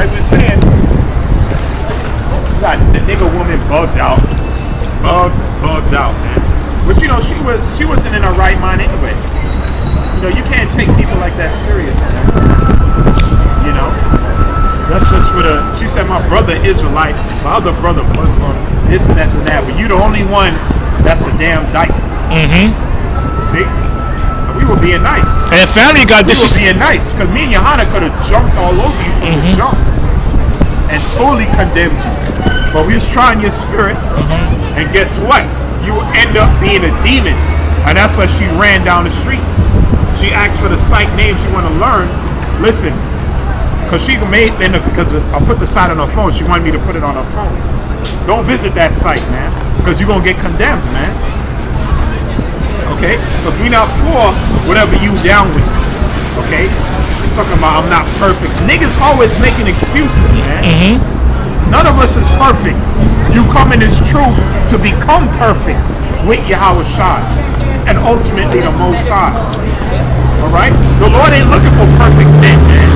I was saying, God, the nigga woman bugged out, man. But you know, she wasn't in her right mind anyway. You know, you can't take people like that serious, man. You know, that's just for the. She said my brother Israelite, my other brother Muslim, this and that. But you the only one that's a damn dyke. See, we were being nice. And family got this. We were being nice because me and Johanna could have jumped all over you from the jump and totally condemned you. But we was trying your spirit, and guess what? You end up being a demon, and that's why she ran down the street. She asked for the site name she want to learn. Listen, because she made because I put the site on her phone. She wanted me to put it on her phone. Don't visit that site, man, because you're gonna get condemned, man. Okay, because we not for whatever you down with. Okay, talking about I'm not perfect. Niggas always making excuses, man. None of us is perfect. You come in this truth to become perfect with Yahawashi and ultimately the Most High. Alright? The Lord ain't looking for perfect men, man.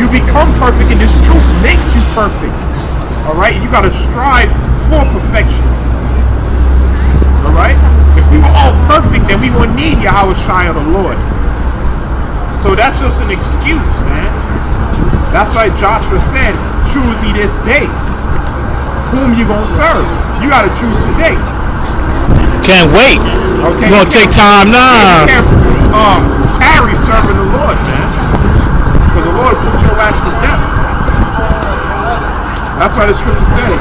You become perfect and this truth makes you perfect. Alright? You gotta strive for perfection. Alright? If we were all perfect, then we wouldn't need Yahawashi or the Lord. So that's just an excuse, man. That's why Joshua said, choose ye this day whom you gonna serve. You gotta choose today. Can't wait. Okay. You gonna take time now. You can't tarry serving the Lord, man. Because the Lord put your ass to death. That's why the scripture says.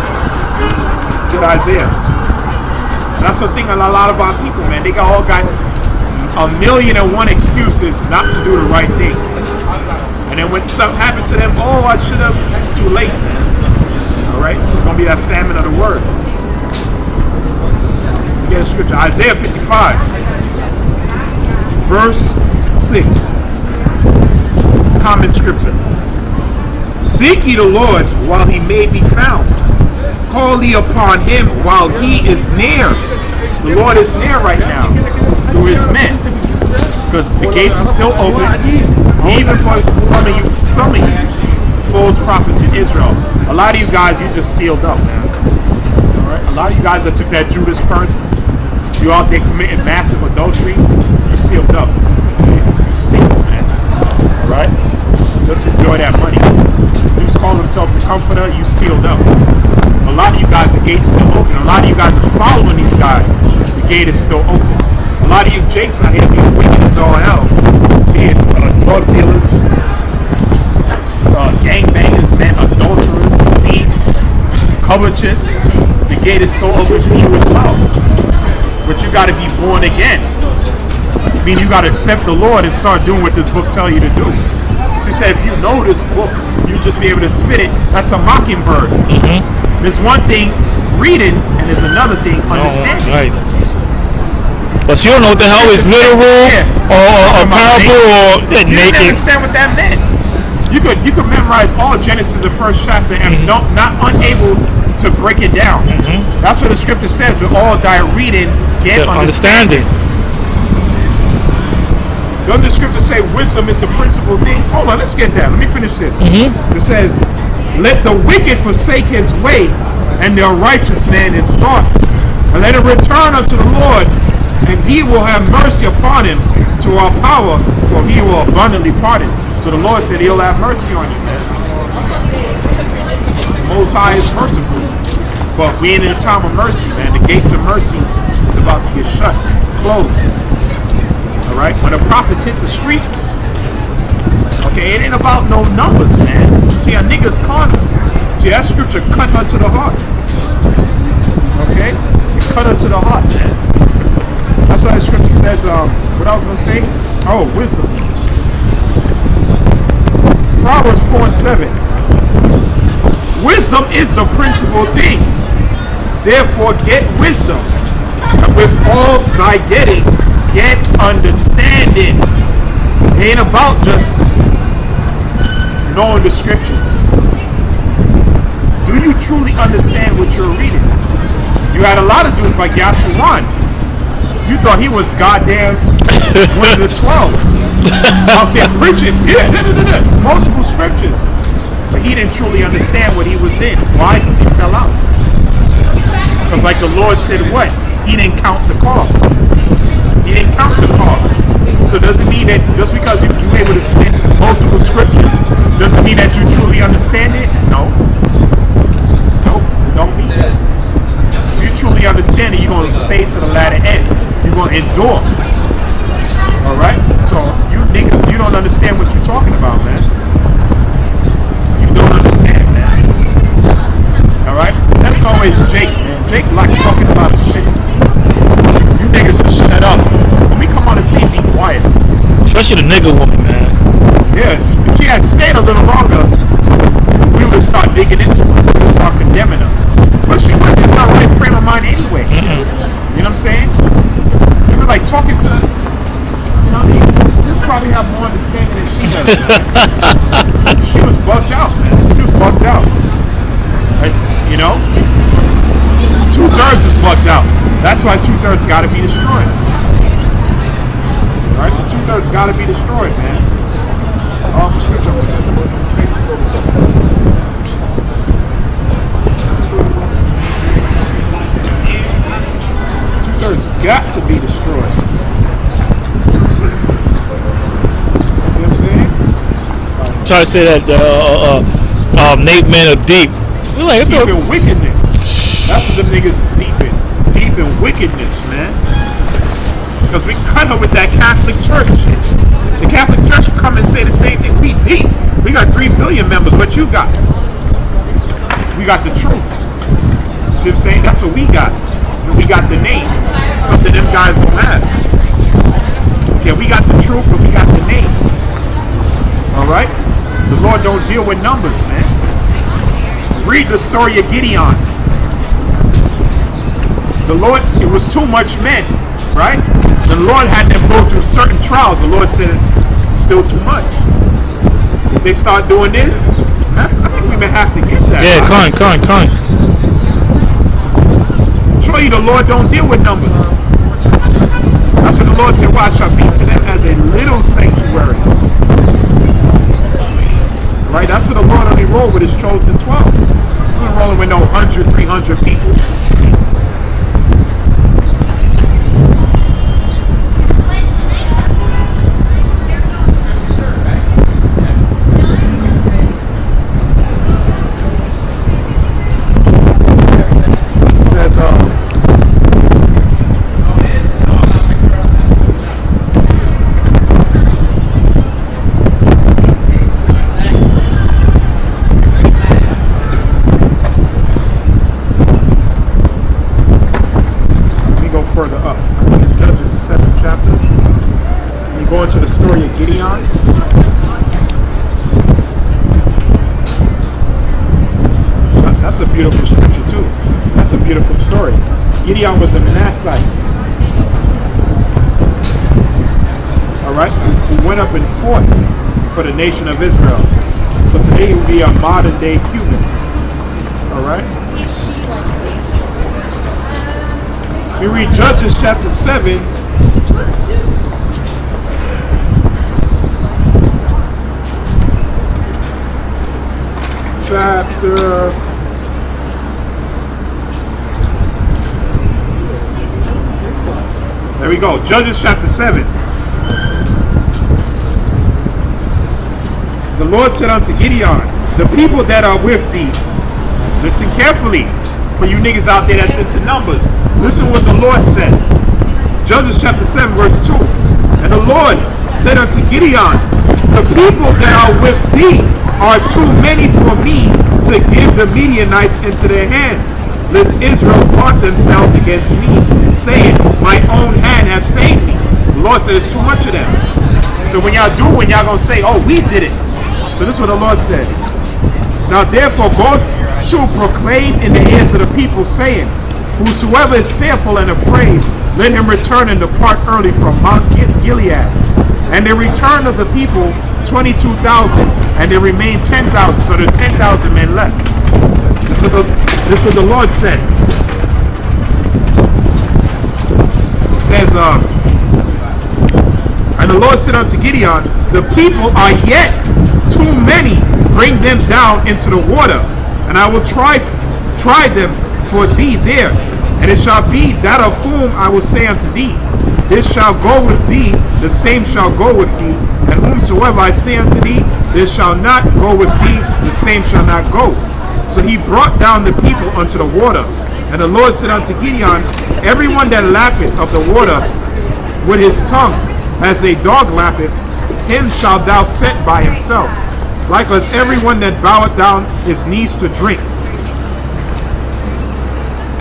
Get Isaiah. And that's the thing a lot of our people, man. They all got 1,000,001 excuses not to do the right thing. And then when something happened to them, oh, I should have. It's too late, man. All right, it's gonna be that famine of the word. Get a scripture, Isaiah 55, verse 6. Common scripture. Seek ye the Lord while he may be found. Call ye upon him while he is near. The Lord is near right now through his men, because the gates are still open. Even for some of you false prophets in Israel. A lot of you guys, you just sealed up, man. Alright? A lot of you guys that took that Judas purse, you out there committing massive adultery, you sealed up. You sealed, man. Alright? Just enjoy that money. You just call himself the comforter, you sealed up. A lot of you guys, the gate's still open. A lot of you guys are following these guys. The gate is still open. A lot of you jakes out here being wicked as all hell. Being drug dealers, gangbangers, man, adulterers, thieves, covetous. The gate is still open for you as well. But you got to be born again. I mean, you got to accept the Lord and start doing what this book tells you to do. She said, if you know this book, you just be able to spit it. That's a mockingbird. There's one thing reading, and there's another thing understanding. Right. But you don't know what the hell is literal or a parable or you didn't understand what that meant. You could memorize all Genesis, the first chapter, and not unable to break it down. That's what the scripture says. We all die reading, get understanding. Doesn't the scripture say wisdom is the principal thing? Hold on, let's get that. Let me finish this. It says, let the wicked forsake his way, and the righteous man his thoughts, and let him return unto the Lord, and he will have mercy upon him to our power, for he will abundantly pardon. So the Lord said he'll have mercy on you, man. The Most High is merciful. But we ain't in a time of mercy, man. The gates of mercy is about to get shut, closed. Alright? When the prophets hit the streets, okay, it ain't about no numbers, man. See, a nigga's carnal. See, that scripture cut her to the heart. Okay? It cut her to the heart, man. That's why the scripture says, what I was going to say? Oh, wisdom. Proverbs 4:7. Wisdom is the principal thing. Therefore, get wisdom. And with all thy getting, get understanding. It ain't about just knowing the scriptures. Do you truly understand what you're reading? You had a lot of dudes like Yahawah. You thought he was goddamn one of the 12 out there preaching. Yeah, multiple scriptures. But he didn't truly understand what he was in. Why? Because he fell out. Because like the Lord said, what? He didn't count the cost. He didn't count the cost. So doesn't mean that just because you're able to spit multiple scriptures, doesn't mean that you truly understand it. No. Nope. Don't mean that. If you truly understand it, you're going to stay to the latter end. You're going to endure. Alright? So you niggas, you don't understand what you're talking about, man. You don't understand, man. Alright? That's always Jake, man. Jake like talking about shit. You niggas just shut up. When we come on the scene, be quiet. Especially the nigga woman, man. Yeah, if she had stayed a little longer, we would start digging into her. We would start condemning her. But she wasn't in her right frame of mind anyway. Mm-hmm. You know what I'm saying? You were like talking to, you know, this probably have more understanding than she does. She was bugged out, man. She was bugged out. Like, you know? 2/3 is bugged out. That's why 2/3 got to be destroyed. Right? The 2/3 got to be destroyed, man. Switch over there. 2/3 got to be destroyed. See what I'm saying? Try to say that Nate Man are deep. We're like, Deep in wickedness. That's what them niggas is deep in. Deep in wickedness, man. Because we cut her with that Catholic Church shit. The Catholic Church come and say the same thing. We deep. We got 3 billion members. What you got? We got the truth. See what I'm saying? That's what we got. And we got the name. Something them guys don't have. Okay, we got the truth and we got the name. Alright? The Lord don't deal with numbers, man. Read the story of Gideon. The Lord, it was too much men, right? The Lord had them go through certain trials. The Lord said, still too much. If they start doing this, I think we may have to get that. yeah, right? con. Show you the Lord don't deal with numbers. That's what the Lord said, watch, I be to them as a little sanctuary. Right? That's what the Lord only rolled with his chosen 12. He's not rolling with no 100, 300 people. Further up. Judges, the 7th chapter. You go into the story of Gideon. That's a beautiful scripture too. That's a beautiful story. Gideon was a Manassite. Alright? Who went up and fought for the nation of Israel. So today he would be a modern day Cuban. Alright? We read Judges chapter 7. There we go. Judges chapter 7. The Lord said unto Gideon, the people that are with thee, listen carefully. For you niggas out there that's into numbers, listen what the Lord said. Judges chapter 7 verse 2. And the Lord said unto Gideon, the people that are with thee are too many for me to give the Midianites into their hands, lest Israel fought themselves against me, saying, my own hand have saved me. The Lord said, there's too much of them. So when y'all do, when y'all gonna say, oh, we did it. So this is what the Lord said. Now therefore go to proclaim in the ears of the people, saying, whosoever is fearful and afraid, let him return and depart early from Mount Gilead. And the return of the people 22,000, and there remained 10,000. So there are 10,000 men left. This is what the Lord said. It says, and the Lord said unto Gideon, the people are yet too many bring them down into the water, and I will try them for thee there. And it shall be that of whom I will say unto thee, this shall go with thee, the same shall go with thee. And whomsoever I say unto thee, this shall not go with thee, the same shall not go. So he brought down the people unto the water. And the Lord said unto Gideon, everyone that lappeth of the water with his tongue, as a dog lappeth, him shalt thou set by himself. Likewise everyone that boweth down his knees to drink.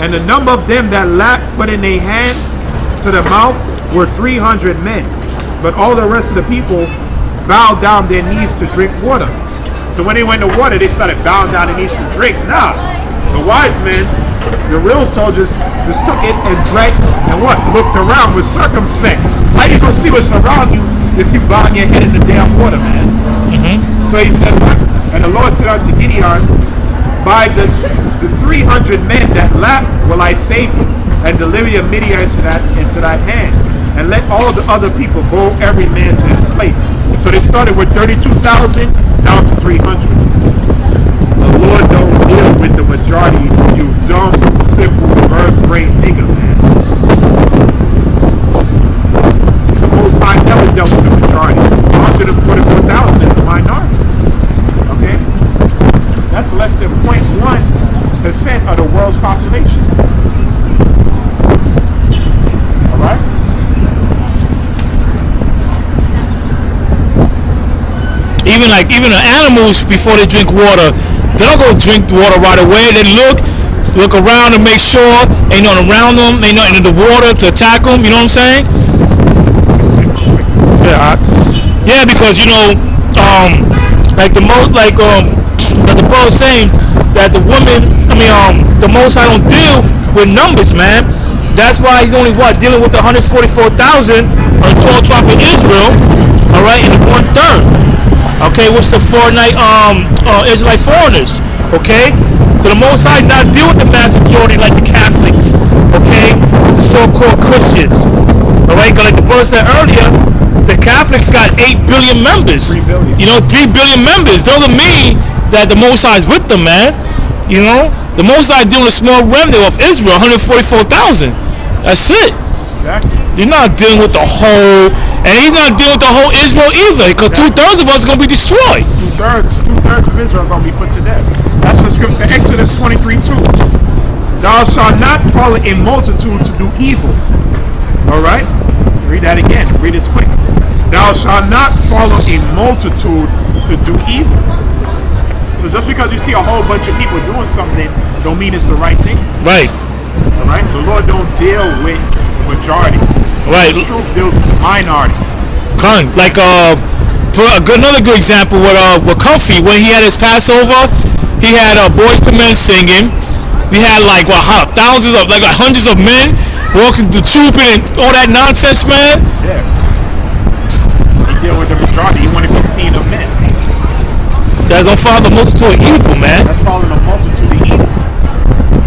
And the number of them that lapped put in their hand to the mouth were 300 men. But all the rest of the people bowed down their knees to drink water. So when they went to water, they started bowing down their knees to drink. Nah, the wise men, the real soldiers, just took it and drank and what? Looked around with circumspect. How you gonna see what's around you if you bow your head in the damn water, man? So he said, what? And the Lord said unto Gideon, by the 300 men that lap will I save you, and deliver your Midian into that hand, and let all the other people go every man to his place. So they started with 32,000 down to 300. The Lord don't deal with the majority, you dumb, simple, bird-brain nigga, man. The Most High never dealt with the majority. 144,000 is the minority. Okay? That's less than 0.1% of the world's population. Alright? Even the animals, before they drink water, they don't go drink water right away. They look around to make sure ain't nothing around them, ain't nothing in the water to attack them. You know what I'm saying? Yeah, because like the bro was saying that the women, the Most High don't deal with numbers, man. That's why he's only dealing with the 144,000 on the 12 tribe of Israel, all right, and the 1/3. Okay, what's the Israelite foreigners? Okay, so the Most High not deal with the mass majority like the Catholics, okay, the so-called Christians. All right, like the brother said earlier, the Catholics got 8 billion members. 3 billion. 3 billion members. Doesn't mean that the Most High is with them, man. The Most High dealing with a small remnant of Israel, 144,000. That's it. Exactly. You're not dealing with the whole, and he's not dealing with the whole Israel either, because 2/3 of us are going to be destroyed. Two-thirds of Israel are going to be put to death. That's what scripture says. Exodus 23:2. Thou shalt not follow a multitude to do evil. All right? Read that again. Read this quick. Thou shalt not follow a multitude to do evil. So just because you see a whole bunch of people doing something, don't mean it's the right thing. Right. All right? The Lord don't deal with majority. Right. The truth deals with minority. Like another good example with Comfy, when he had his Passover, he had Boys to Men singing. He had thousands of hundreds of men walking the troop and all that nonsense, man. Yeah. He deal with the majority. You want to be seen of men. That's don't follow the multitude of evil, man. That's following a multitude of evil.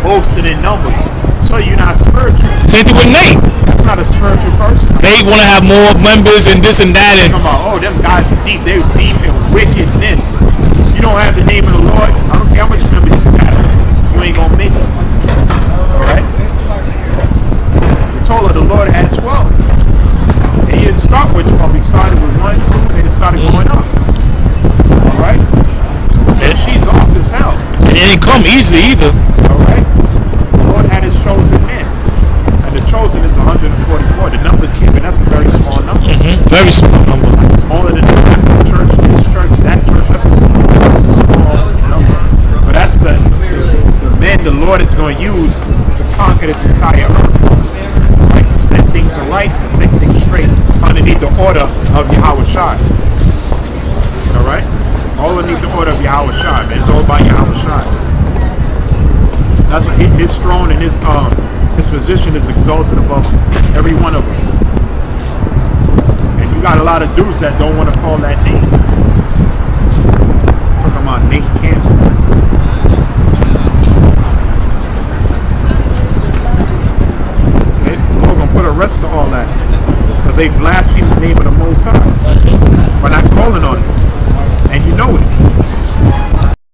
Boasting in numbers. So you're not spiritual. Same thing with Nate. That's not a spiritual person. They want to have more members and this and that. And come on, them guys are deep. They're deep in wickedness. You don't have the name of the Lord. I don't care how much members you got. You ain't gonna make it. All right. We told her the Lord had 12. And he didn't start with 12. He started with 1, 2, and it started going up. All right. So she's off as hell. And it didn't come easily either. All right. The Lord had his chosen men. The chosen is 144. The number's given. That's a very small number. Very small number. Smaller than the church, this church, that church. That's a small number. But that's the men the Lord is going to use to conquer this entire earth. Right? To set things right, to set things straight underneath the order of Yahawashi. All right? All underneath the order of Yahawashi, man. It's all about Yahawashi. That's what his throne and his position is exalted above every one of us. And you got a lot of dudes that don't want to call that name. Talking about Nate Campbell. Okay? We're going to put a rest to all that. Because they blaspheme the name of the Most High. By not calling on it. And you know it.